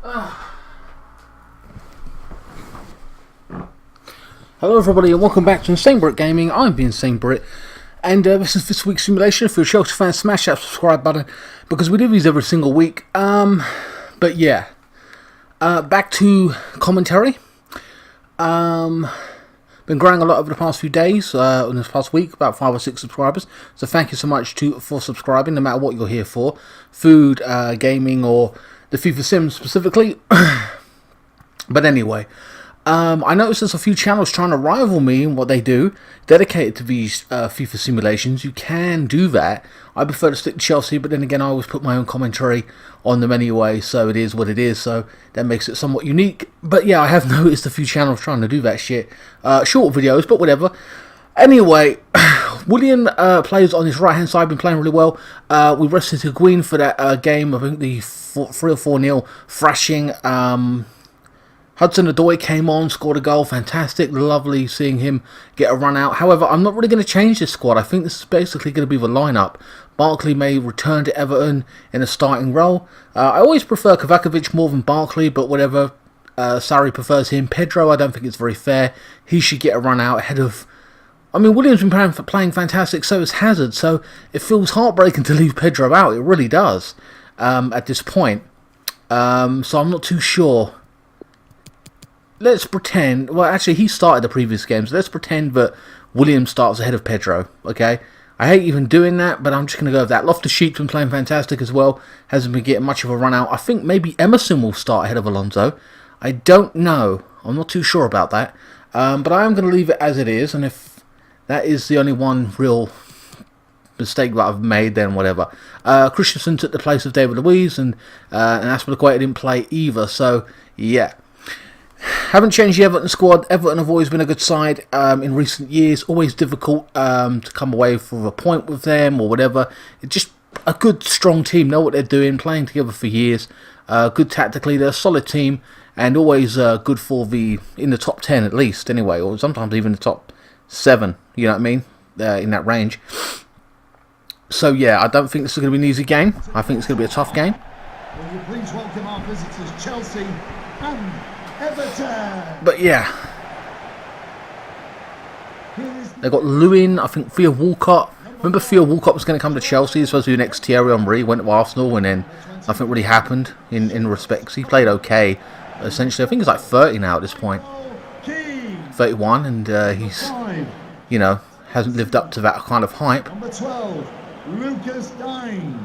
Hello everybody and welcome back to INSANEBRIT Gaming. I'm the INSANEBRIT and this is this week's simulation. If you're a Chelsea fan, smash that subscribe button because we do these every single week. But yeah, back to commentary. Been growing a lot over the past few days, in this past week, about 5 or 6 subscribers. So thank you so much for subscribing, no matter what you're here for. Food, gaming, or the FIFA Sims specifically. But anyway, I noticed there's a few channels trying to rival me in what they do, dedicated to these FIFA simulations. You can do that. I prefer to stick to Chelsea, but then again, I always put my own commentary on them anyway, so it is what it is, so that makes it somewhat unique. But yeah, I have noticed a few channels trying to do that shit. Short videos, but whatever. Anyway, William plays on his right-hand side, been playing really well. We rested Higuain for that game, I think the 3 or 4-0 thrashing. Hudson-Odoi came on, scored a goal, fantastic, lovely seeing him get a run out. However, I'm not really going to change this squad. I think this is basically going to be the lineup. Barkley may return to Everton in a starting role. I always prefer Kovacevic more than Barkley, but whatever, Sarri prefers him. Pedro, I don't think it's very fair. He should get a run out ahead of... I mean, William's been playing fantastic, so is Hazard, so it feels heartbreaking to leave Pedro out. It really does, at this point. So I'm not too sure. Let's pretend, well actually he started the previous games, so let's pretend that William starts ahead of Pedro, okay? I hate even doing that, but I'm just going to go with that. Loftus-Cheek's been playing fantastic as well, hasn't been getting much of a run out. I think maybe Emerson will start ahead of Alonso. I don't know, I'm not too sure about that, but I am going to leave it as it is, and if that is the only one real mistake that I've made, then whatever. Christensen took the place of David Luiz, and Azpilicueta didn't play either, so yeah. Haven't changed the Everton squad. Everton have always been a good side in recent years. Always difficult to come away from a point with them or whatever. It's just a good, strong team. Know what they're doing. Playing together for years. Good tactically. They're a solid team and always good for in the top 10 at least. Anyway, or sometimes even the top 7. You know what I mean? In that range. So yeah, I don't think this is going to be an easy game. I think it's going to be a tough game. Will you please welcome our visitors, Chelsea and Everton. But yeah, they got Lewin, I think Theo Walcott. Remember Theo Walcott was going to come to Chelsea, he was supposed to be the next Thierry Henry, went to Arsenal and then nothing really happened in respects. He played okay, essentially. I think he's like 30 now at this point. 31, and he's, you know, hasn't lived up to that kind of hype. Number 12, Lucas Digne.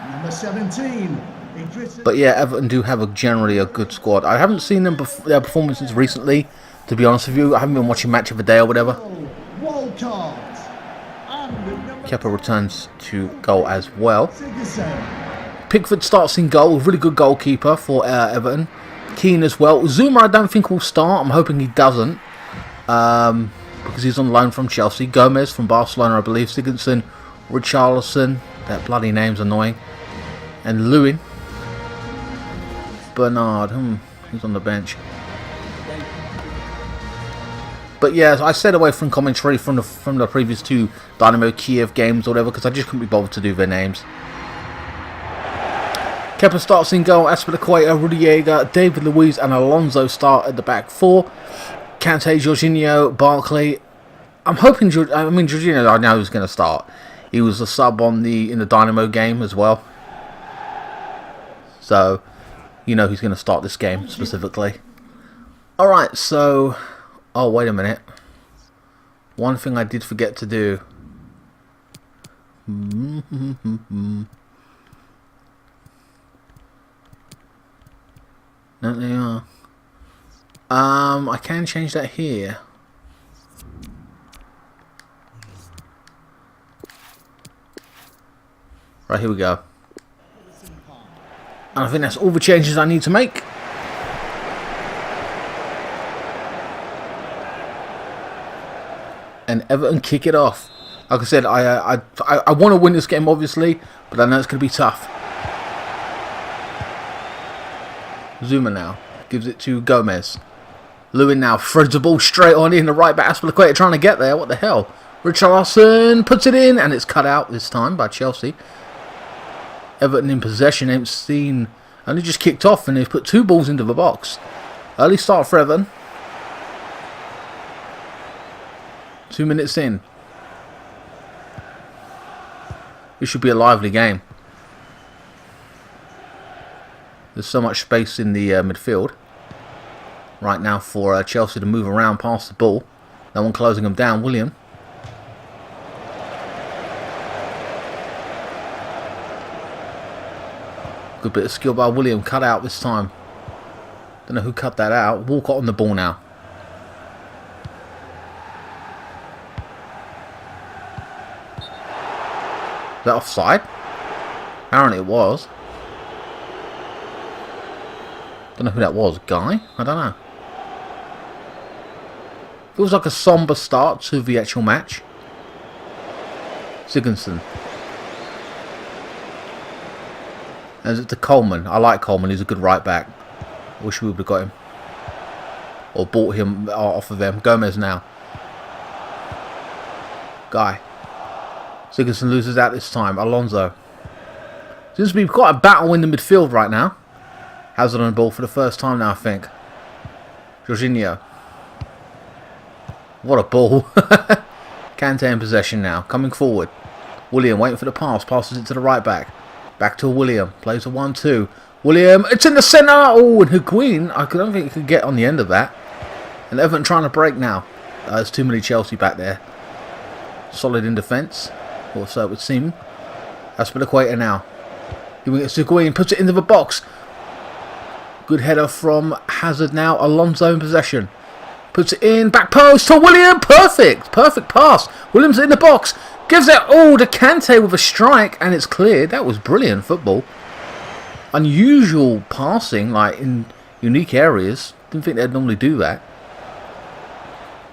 Number 17, but yeah, Everton do have generally a good squad. I haven't seen them their performances recently, to be honest with you. I haven't been watching Match of the Day or whatever. Kepa returns to goal as well. Pickford starts in goal, a really good goalkeeper for Everton. Keane as well. Zuma I don't think will start. I'm hoping he doesn't, because he's on loan from Chelsea. Gomez from Barcelona, I believe. Sigurdsson, Richarlison. That bloody name's annoying. And Lewin. Bernard, he's on the bench. But yeah, I stayed away from commentary from the previous 2 Dynamo Kiev games or whatever, because I just couldn't be bothered to do their names. Kepa starts in goal. Azpilicueta, Rudiger, David Luiz and Alonso start at the back 4. Kante, Jorginho, Barkley. I'm hoping, Jorginho I know is going to start. He was a sub in the Dynamo game as well. So, you know he's going to start this game specifically. Alright, so... Oh, wait a minute. One thing I did forget to do. There they are. I can change that here. Right, here we go. And I think that's all the changes I need to make. And Everton kick it off. Like I said, I want to win this game, obviously, but I know it's going to be tough. Zuma now gives it to Gomez. Lewin now throws the ball straight on in the right back. Azpilicueta trying to get there. What the hell? Richarlison puts it in, and it's cut out this time by Chelsea. Everton in possession. Haven't seen Only just kicked off and they've put 2 balls into the box. Early start for Everton. 2 minutes in. This should be a lively game. There's so much space in the midfield right now for Chelsea to move around past the ball. No one closing them down. William. Good bit of skill by William. Cut out this time. Don't know who cut that out. Walcott on the ball now. Is that offside? Apparently it was. Don't know who that was. Guy? I don't know. Feels like a somber start to the actual match. Sigurdsson. As it to Coleman. I like Coleman. He's a good right back. Wish we would have got him. Or bought him off of them. Gomez now. Guy. Sigurdsson loses out this time. Alonso. Seems to be quite a battle in the midfield right now. Hazard on the ball for the first time now, I think. Jorginho. What a ball. Kante in possession now. Coming forward. William waiting for the pass. Passes it to the right back. Back to William. Plays a 1-2. William. It's in the centre. Oh, and Higuain. I don't think he could get on the end of that. And Everton trying to break now. There's too many Chelsea back there. Solid in defence. Or so it would seem. Azpilicueta now. Giving it to Higuain. Puts it into the box. Good header from Hazard now. Alonso in possession. Puts it in. Back post to William. Perfect. Perfect pass. Williams in the box. Gives it all to Kante with a strike. And it's cleared. That was brilliant football. Unusual passing. Like in unique areas. Didn't think they'd normally do that.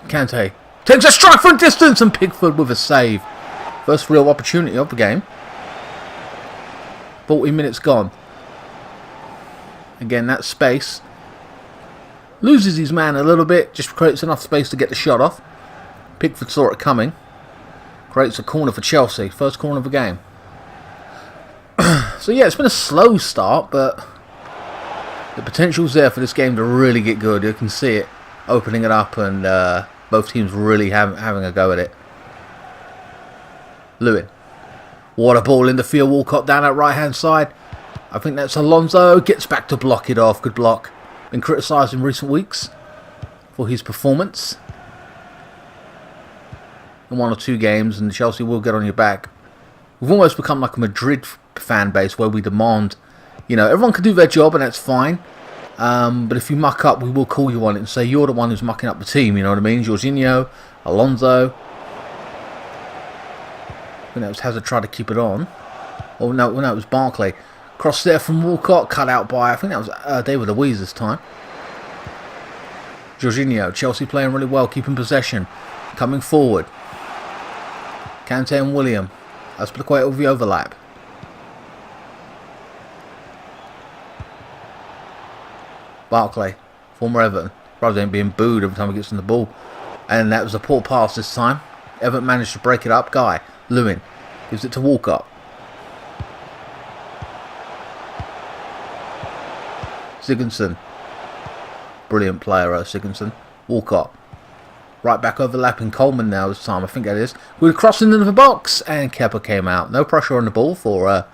Kante. Takes a strike from distance. And Pickford with a save. First real opportunity of the game. 40 minutes gone. Again, that space. Loses his man a little bit. Just creates enough space to get the shot off. Pickford saw it coming. Creates a corner for Chelsea. First corner of the game. So yeah, it's been a slow start, but the potential's there for this game to really get good. You can see it opening it up and both teams really having a go at it. Lewin. What a ball in the field. Walcott down that right hand side. I think that's Alonso. Gets back to block it off. Good block. Been criticised in recent weeks for his performance. In 1 or 2 games, and Chelsea will get on your back. We've almost become like a Madrid fan base where we demand, you know, everyone can do their job and that's fine. But if you muck up, we will call you on it and say you're the one who's mucking up the team. You know what I mean? Jorginho, Alonso. I think that was Hazard tried to keep it on. Oh no, it was Barkley. Cross there from Walcott, cut out by, I think that was David Luiz this time. Jorginho, Chelsea playing really well, keeping possession. Coming forward. Kante and William. Azpilicueta with the overlap. Barkley, former Everton. Probably ain't being booed every time he gets on the ball. And that was a poor pass this time. Everton managed to break it up. Guy, Lewin, gives it to Walcott. Sigurdsson. Brilliant player, Sigurdsson. Walcott. Right back overlapping Coleman now this time, I think that is. We're crossing into the box, and Kepa came out. No pressure on the ball for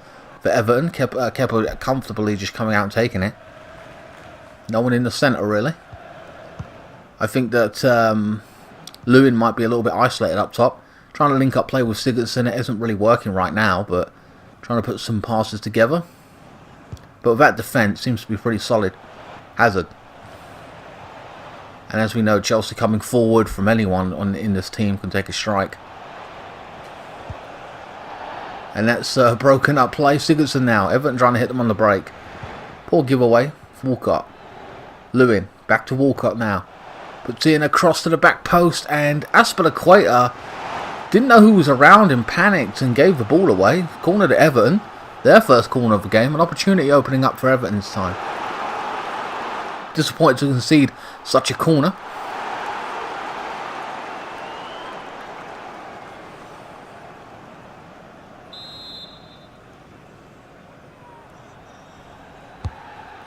Everton. Kepa comfortably just coming out and taking it. No one in the centre, really. I think that Lewin might be a little bit isolated up top. Trying to link up play with Sigurdsson. It isn't really working right now, but trying to put some passes together. But that defence seems to be pretty solid. Hazard. And as we know, Chelsea coming forward from anyone in this team can take a strike. And that's broken up play. Sigurdsson now. Everton trying to hit them on the break. Poor giveaway. Walcott. Lewin. Back to Walcott now. Puts in across to the back post. And Azpilicueta didn't know who was around and panicked and gave the ball away. Corner to Everton. Their first corner of the game. An opportunity opening up for Everton this time. Disappointed to concede such a corner.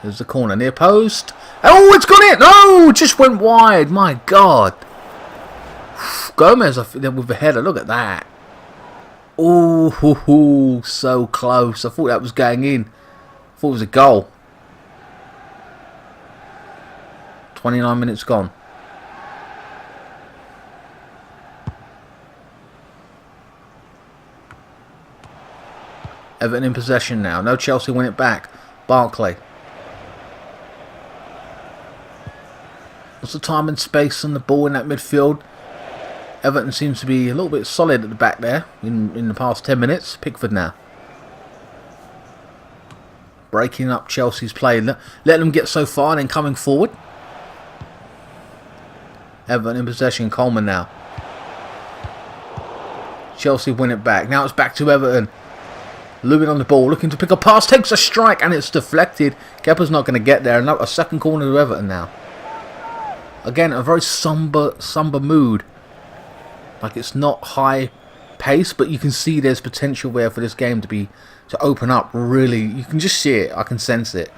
There's the corner near post. Oh, it's gone in. No, it just went wide. My God. Gomez with the header. Look at that. Oh, so close. I thought that was going in. I thought it was a goal. 29 minutes gone. Everton in possession now. No, Chelsea win it back. Barkley. What's the time and space on the ball in that midfield? Everton seems to be a little bit solid at the back there in the past 10 minutes. Pickford now. Breaking up Chelsea's play. Letting them get so far and then coming forward. Everton in possession. Coleman now. Chelsea win it back. Now it's back to Everton. Lewin on the ball, looking to pick a pass, takes a strike, and it's deflected. Kepa's not going to get there. A second corner to Everton now. Again, a very somber mood. Like, it's not high pace, but you can see there's potential there for this game to open up. Really, you can just see it. I can sense it.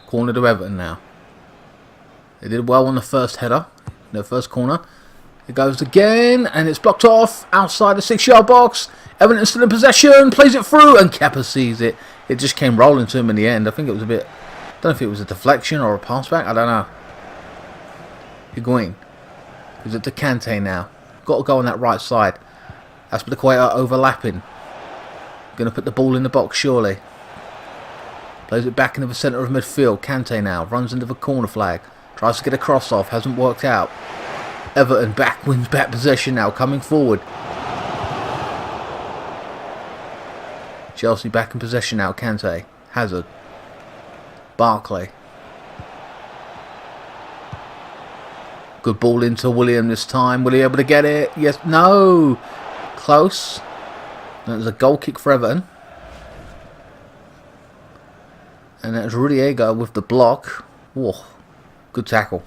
Corner to Everton now. They did well on the first header. No, first corner. It goes again, and it's blocked off outside the 6-yard box. Everton still in possession, plays it through, and Kepa sees it. It just came rolling to him in the end. I think it was a bit... I don't know if it was a deflection or a pass back. I don't know. Higuain. Is it to Kante now? Got to go on that right side. Aspilicueta overlapping. Going to put the ball in the box, surely. Plays it back into the centre of midfield. Kante now runs into the corner flag. Tries to get a cross off, hasn't worked out. Everton wins back possession now, coming forward. Chelsea back in possession now, Kante. Hazard. Barkley. Good ball into William this time. Will he be able to get it? Yes, no. Close. There's a goal kick for Everton. And that's Rudiger with the block. Whoa. Good tackle.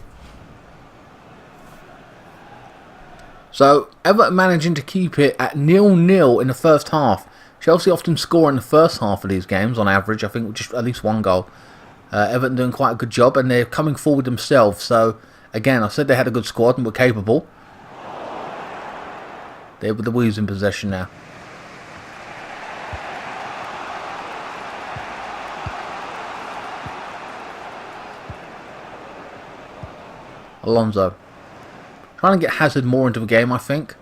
So, Everton managing to keep it at 0-0 in the first half. Chelsea often score in the first half of these games, on average. I think just at least one goal. Everton doing quite a good job, and they're coming forward themselves. So, again, I said they had a good squad and were capable. They're with the Wolves in possession now. Alonso. Trying to get Hazard more into the game, I think.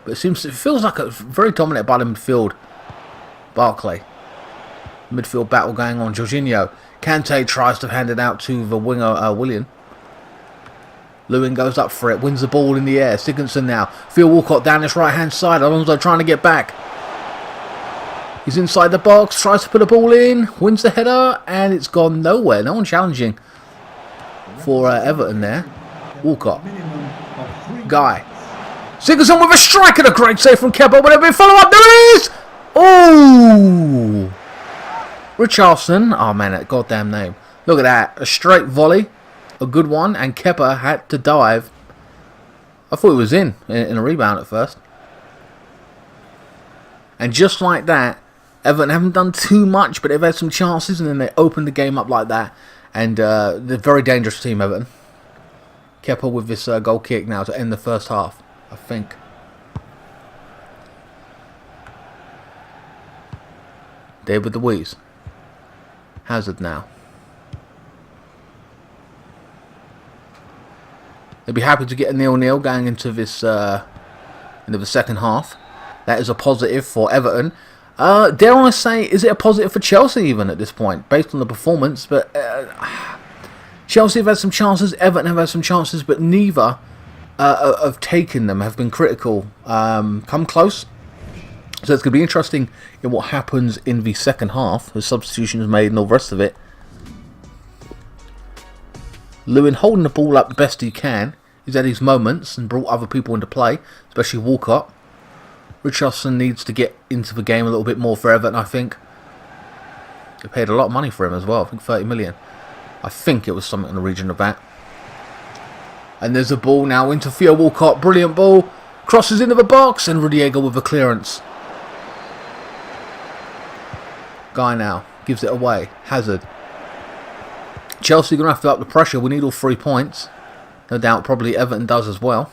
But it feels like a very dominated by the midfield. Barkley. Midfield battle going on. Jorginho. Kante tries to hand it out to the winger, Willian. Lewin goes up for it. Wins the ball in the air. Sigurdsson now. Theo Walcott down this right-hand side. Alonso trying to get back. He's inside the box. Tries to put a ball in. Wins the header. And it's gone nowhere. No one challenging for Everton there. Walcott. Guy. Sigurdsson with a strike and a great save from Kepa. Will it be follow up? There is! Oh! Richarlison. Oh man, that goddamn name. Look at that. A straight volley. A good one. And Kepa had to dive. I thought it was in a rebound at first. And just like that, Everton haven't done too much, but they've had some chances and then they opened the game up like that. And they're a very dangerous team, Everton. Kepa with this goal kick now to end the first half, I think. There with the Wolves. Hazard now. They'll be happy to get a 0-0 going into this into the second half. That is a positive for Everton. Dare I say, is it a positive for Chelsea even at this point, based on the performance? But Chelsea have had some chances, Everton have had some chances, but neither have taken them, have been critical. Come close. So it's going to be interesting in what happens in the second half. The substitutions made and all the rest of it. Lewin holding the ball up the best he can. He's had his moments and brought other people into play, especially Walcott. Richarlison needs to get into the game a little bit more for Everton, I think. They paid a lot of money for him as well. I think 30 million. I think it was something in the region of that. And there's a ball now into Theo Walcott. Brilliant ball. crosses into the box, and Rudiger with a clearance. Guy now gives it away. Hazard. Chelsea going to have to up the pressure. We need all 3 points. No doubt probably Everton does as well.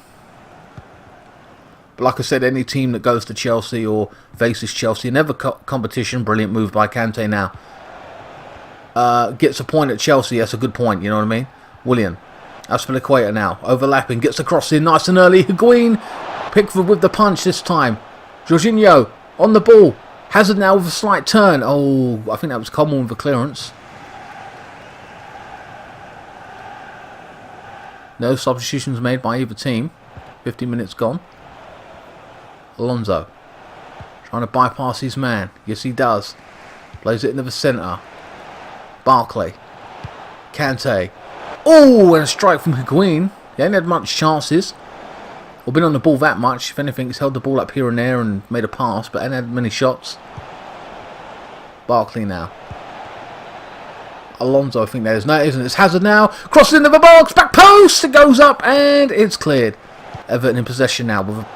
But like I said, any team that goes to Chelsea or faces Chelsea in every competition, brilliant move by Kante now, gets a point at Chelsea. That's a good point, you know what I mean? Willian. Aspilicueta now, overlapping, gets the cross in nice and early. Higuain, Pickford with the punch this time. Jorginho on the ball. Hazard now with a slight turn. Oh, I think that was Coleman with a clearance. No substitutions made by either team. 15 minutes gone. Alonso trying to bypass his man. Yes, he does. Plays it into the centre. Barkley. Kante. Oh, and a strike from Higuain. He ain't had much chances. Or been on the ball that much. If anything, he's held the ball up here and there and made a pass, but ain't had many shots. Barkley now. Alonso, I think that is. No, it isn't. It's Hazard now. Crosses into the box. Back post. It goes up and it's cleared. Everton in possession now with a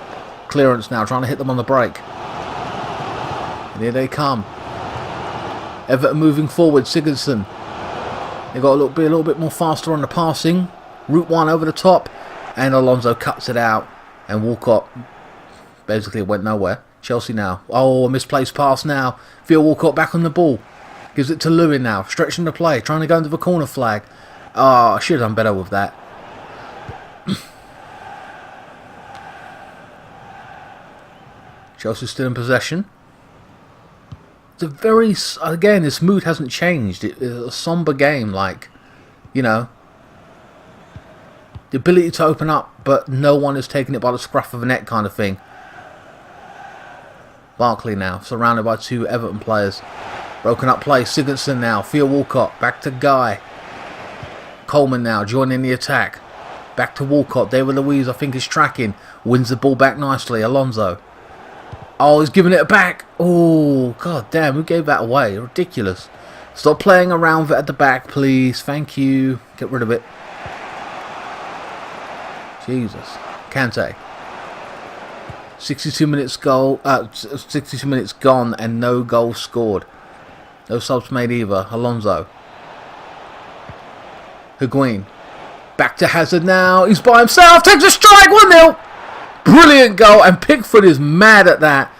clearance now. Trying to hit them on the break. And here they come. Everton moving forward. Sigurdsson. They got be a little bit more faster on the passing. Route 1 over the top. And Alonso cuts it out. And Walcott basically went nowhere. Chelsea now. Oh, a misplaced pass now. Theo Walcott back on the ball. Gives it to Lewin now. Stretching the play. Trying to go into the corner flag. Oh, I should have done better with that. Chelsea still in possession. It's a very... Again, this mood hasn't changed. It's a somber game. Like, you know... The ability to open up, but no one is taking it by the scruff of the neck kind of thing. Barkley now, surrounded by 2 Everton players. Broken up play, Sigurdsson now. Theo Walcott, back to Guy. Coleman now, joining the attack. Back to Walcott. David Luiz, I think, is tracking. Wins the ball back nicely. Alonso. Oh, he's giving it back. Oh, god damn, who gave that away? Ridiculous. Stop playing around with it at the back, please. Thank you. Get rid of it. Jesus. Kante. 62 minutes 62 minutes gone and no goal scored. No subs made either. Alonso. Higuain. Back to Hazard now. He's by himself. Takes a strike. 1-0. Brilliant goal. And Pickford is mad at that.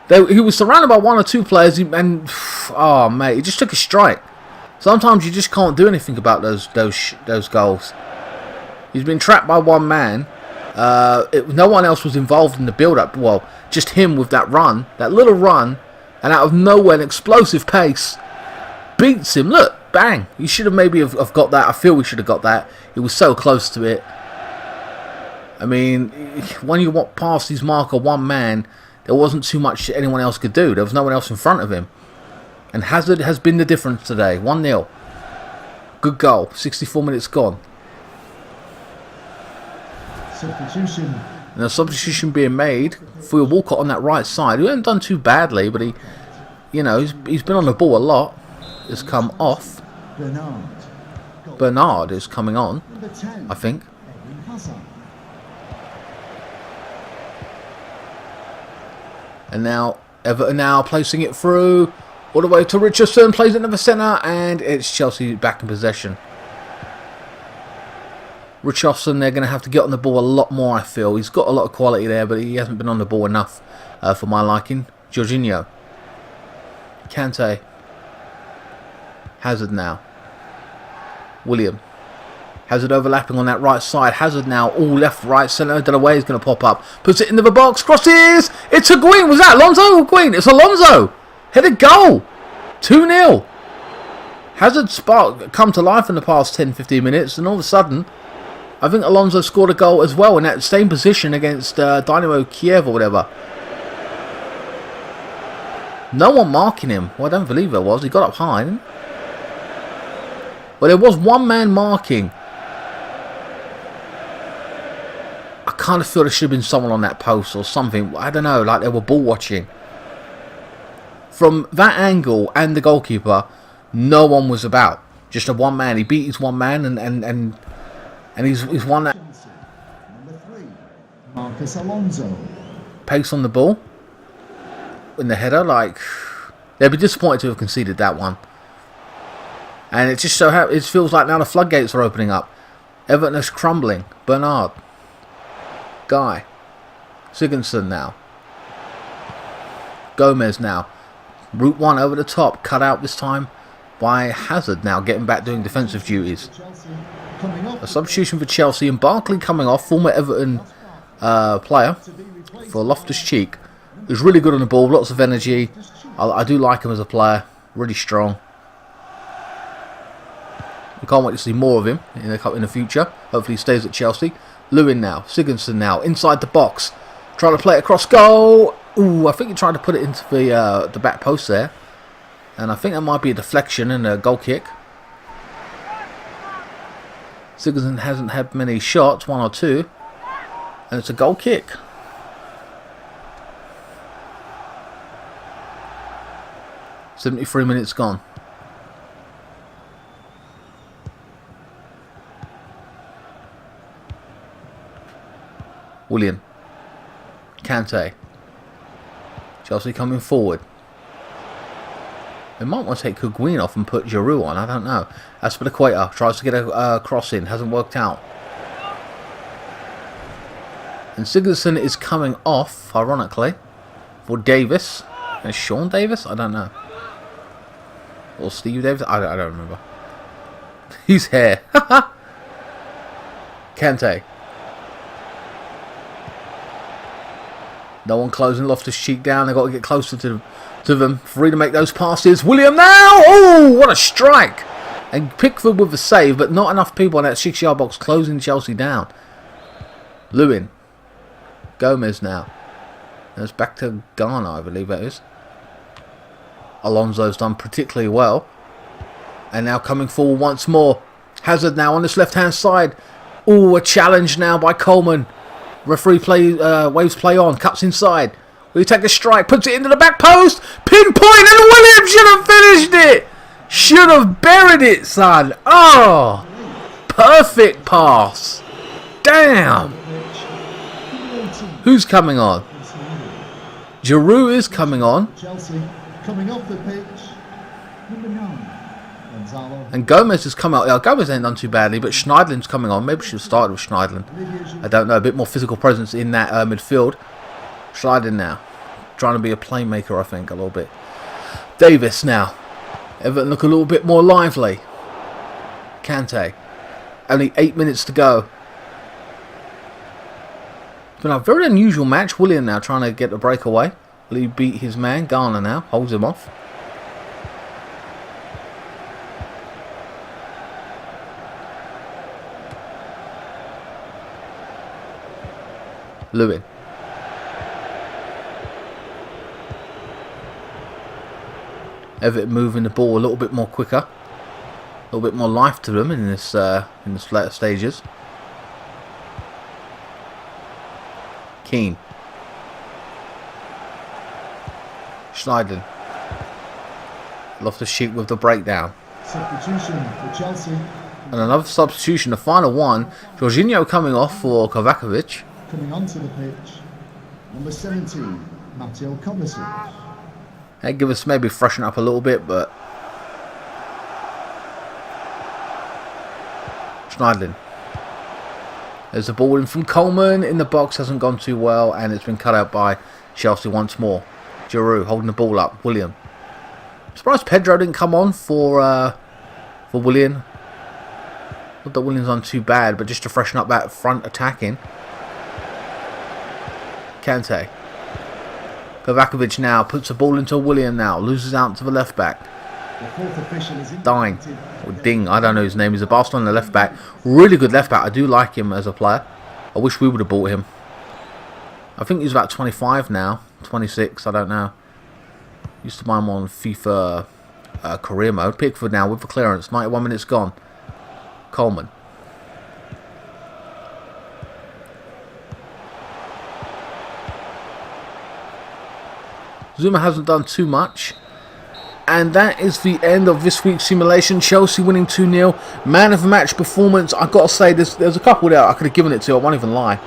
He was surrounded by 1 or 2 players. And oh, mate. He just took a strike. Sometimes you just can't do anything about those goals. He's been trapped by 1 man. No one else was involved in the build-up. Well, just him with that run. That little run. And out of nowhere, an explosive pace. Beats him. Look. Bang. He should have maybe have got that. I feel we should have got that. He was so close to it. I mean, when you walk past his marker 1 man, there wasn't too much anyone else could do. There was no one else in front of him. And Hazard has been the difference today. 1-0. Good goal. 64 minutes gone. Substitution. And a substitution being made for Walcott on that right side. He hasn't done too badly, but he, you know, he's been on the ball a lot. Has come off. Bernard is coming on, I think. And now Everton now placing it through all the way to Richardson. Plays it into the centre, and it's Chelsea back in possession. Richardson, they're going to have to get on the ball a lot more, I feel. He's got a lot of quality there, but he hasn't been on the ball enough for my liking. Jorginho. Kante. Hazard now. William. Hazard overlapping on that right side. Hazard now all left, right, centre. Don't know where he's going to pop up. Puts it into the box. Crosses. It's Higuain. Was that Alonso? Higuain. It's Alonso. Headed goal. 2-0. Hazard's spark come to life in the past 10-15 minutes. And all of a sudden, I think Alonso scored a goal as well in that same position against Dynamo Kiev or whatever. No one marking him. Well, I don't believe there was. He got up high, didn't he? Well, there was 1 man marking. I kind of feel there should have been someone on that post or something. I don't know, like they were ball watching. From that angle and the goalkeeper, no one was about. Just a 1 man. He beat his 1 man and he's won that. Number 3, Marcus Alonso. pace on the ball in the header. Like, they'd be disappointed to have conceded that one. And it just it feels like now the floodgates are opening up. Everton is crumbling. Bernard, Guy, Sigurdsson now, Gomez now. Route 1 over the top, cut out this time by Hazard now, getting back doing defensive duties. A substitution for Chelsea, and Barkley coming off, former Everton player for Loftus-Cheek. He's really good on the ball, lots of energy. I do like him as a player, really strong. We can't wait to see more of him in the future. Hopefully he stays at Chelsea. Lewin now, Sigurdsson now, inside the box, trying to play it across goal. Ooh, I think he tried to put it into the back post there. And I think that might be a deflection and a goal kick. Sigurdsson hasn't had many shots, 1 or 2. And it's a goal kick. .73 gone. Willian. Kante. Chelsea coming forward. They might want to take Higuain off and put Giroud on. I don't know. Aspilicueta tries to get a cross in. Hasn't worked out. And Sigurdsson is coming off, ironically, for Davis. And Sean Davis? I don't know. Or Steve Davis? I don't remember. His hair. Kante. No one closing Loftus-Cheek down. They've got to get closer to them. Free to make those passes. William now! Oh, what a strike! And Pickford with the save, but not enough people in that 6-yard box closing Chelsea down. Lewin. Gomez now. And it's back to Ghana, I believe that is. Alonso's done particularly well. And now coming forward once more. Hazard now on this left-hand side. Oh, a challenge now by Coleman. Referee waves play on, cuts inside. Will he take a strike, puts it into the back post, pinpoint, and Williams should have finished it! Should have buried it, son! Oh! Perfect pass! Damn! Who's coming on? Giroud is coming on. Chelsea coming off the pitch. Number 9. And Gomez has come out. Yeah, Gomez ain't done too badly, but Schneidlin's coming on. Maybe should have started with Schneidlin. I don't know. A bit more physical presence in that midfield. Schneidlin now. Trying to be a playmaker, I think, a little bit. Davis now. Everton look a little bit more lively. Kante. Only 8 minutes to go. It's been a very unusual match. Willian now trying to get the breakaway. Will he beat his man? Garner now. Holds him off. Lewin. Everton moving the ball a little bit more quicker, a little bit more life to them in this later stages. Keane. Schneidlin. Loftus-Cheek with the breakdown. Substitution for Chelsea. And another substitution, the final one. Jorginho coming off for Kovacevic. Coming onto the pitch, number 17, Mateo Kovacic. They give us maybe freshen up a little bit, but Schneidlin. There's a ball in from Coleman in the box, hasn't gone too well, and it's been cut out by Chelsea once more. Giroud holding the ball up. Willian. I'm surprised Pedro didn't come on for Willian. Not that Willian's done too bad, but just to freshen up that front attacking. Kante. Kovacevic now puts the ball into William now. Loses out to the left back. Dine. Or Ding. I don't know his name. He's a Barcelona left back. Really good left back. I do like him as a player. I wish we would have bought him. I think he's about 25 now. 26. I don't know. Used to buy him on FIFA career mode. Pickford now with the clearance. 91 minutes gone. Coleman. Zuma hasn't done too much. And that is the end of this week's simulation. Chelsea winning 2-0. Man of the match performance. I've got to say, there's a couple there I could have given it to. I won't even lie.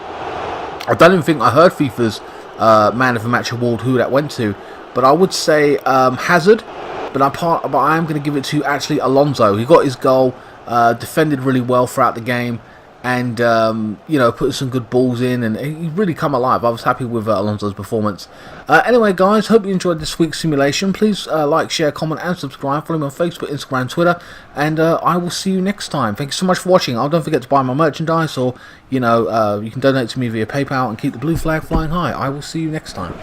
I don't even think I heard FIFA's Man of the Match award who that went to. But I would say Hazard. But I am going to give it to actually Alonso. He got his goal, defended really well throughout the game, and you know, put some good balls in, and he really come alive. I was happy with Alonso's performance. Anyway, guys, hope you enjoyed this week's simulation. Please like, share, comment, and subscribe. Follow me on Facebook, Instagram, Twitter, and I will see you next time. Thank you so much for watching. Don't forget to buy my merchandise, or you know, you can donate to me via PayPal and keep the blue flag flying high. I will see you next time.